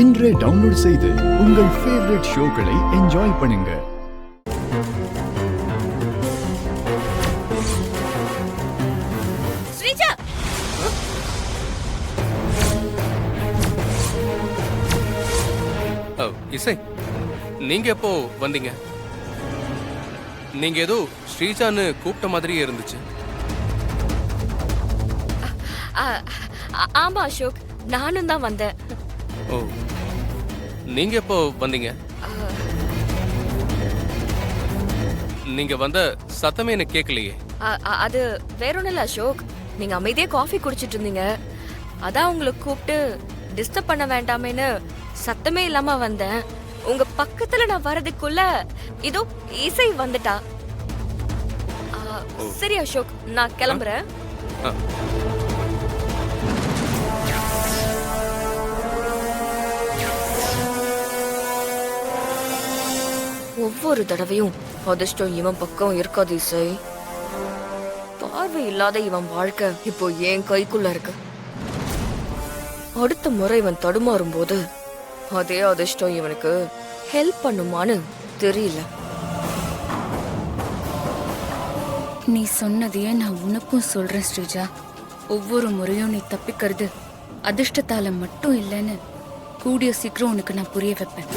இன்றே டவுன்லோட் செய்து உங்கள் ஃபேவரட் ஷோக்களை என்ஜாய் பண்ணுங்க. ஸ்ரீஜா, இசை, நீங்க எப்போ வந்தீங்க? நீங்க ஏதோ ஸ்ரீஜான்னு கூப்பிட்ட மாதிரியே இருந்துச்சு. ஆமா அசோக், நானும் தான் வந்தேன். ஓ, நீங்க எப்போ வந்தீங்க? நீங்க வந்த சத்தமே எனக்கு கேட்கலையே. அது வேற ஒண்ணும் இல்ல அசோக், நீங்க அமைதியா காஃபி குடிச்சிட்டு இருந்தீங்க. அதான் உங்களை கூப்பிட்டு டிஸ்டர்ப் பண்ண வேண்டாமேன்னு சத்தமே இல்லாம வந்தேன். உங்க பக்கத்துல நான் வரதுக்குள்ள இதோ இசை வந்துட்டா. சரி அசோக், நான் கிளம்புறேன். ஒவ்வொரு தடவையும் அதிர்ஷ்டம் இவன் பக்கம் இருக்காது இசை. பார்வை இல்லாத இவன் வாழ்க்கை இப்போ என் கைக்குள்ள இருக்கு. அடுத்த முறை இவன் தடுமாறும் போது அதே அதிர்ஷ்டம் இவனுக்கு ஹெல்ப் பண்ணுமான்னு தெரியல. நீ சொன்னதையே நான் உனக்கும் சொல்றேன் ஸ்ரீஜா. ஒவ்வொரு முறையும் நீ தப்பிக்கிறது அதிர்ஷ்டத்தால மட்டும் இல்லைன்னு கூடிய சீக்கிரம் உனக்கு நான் புரிய வைப்பேன்.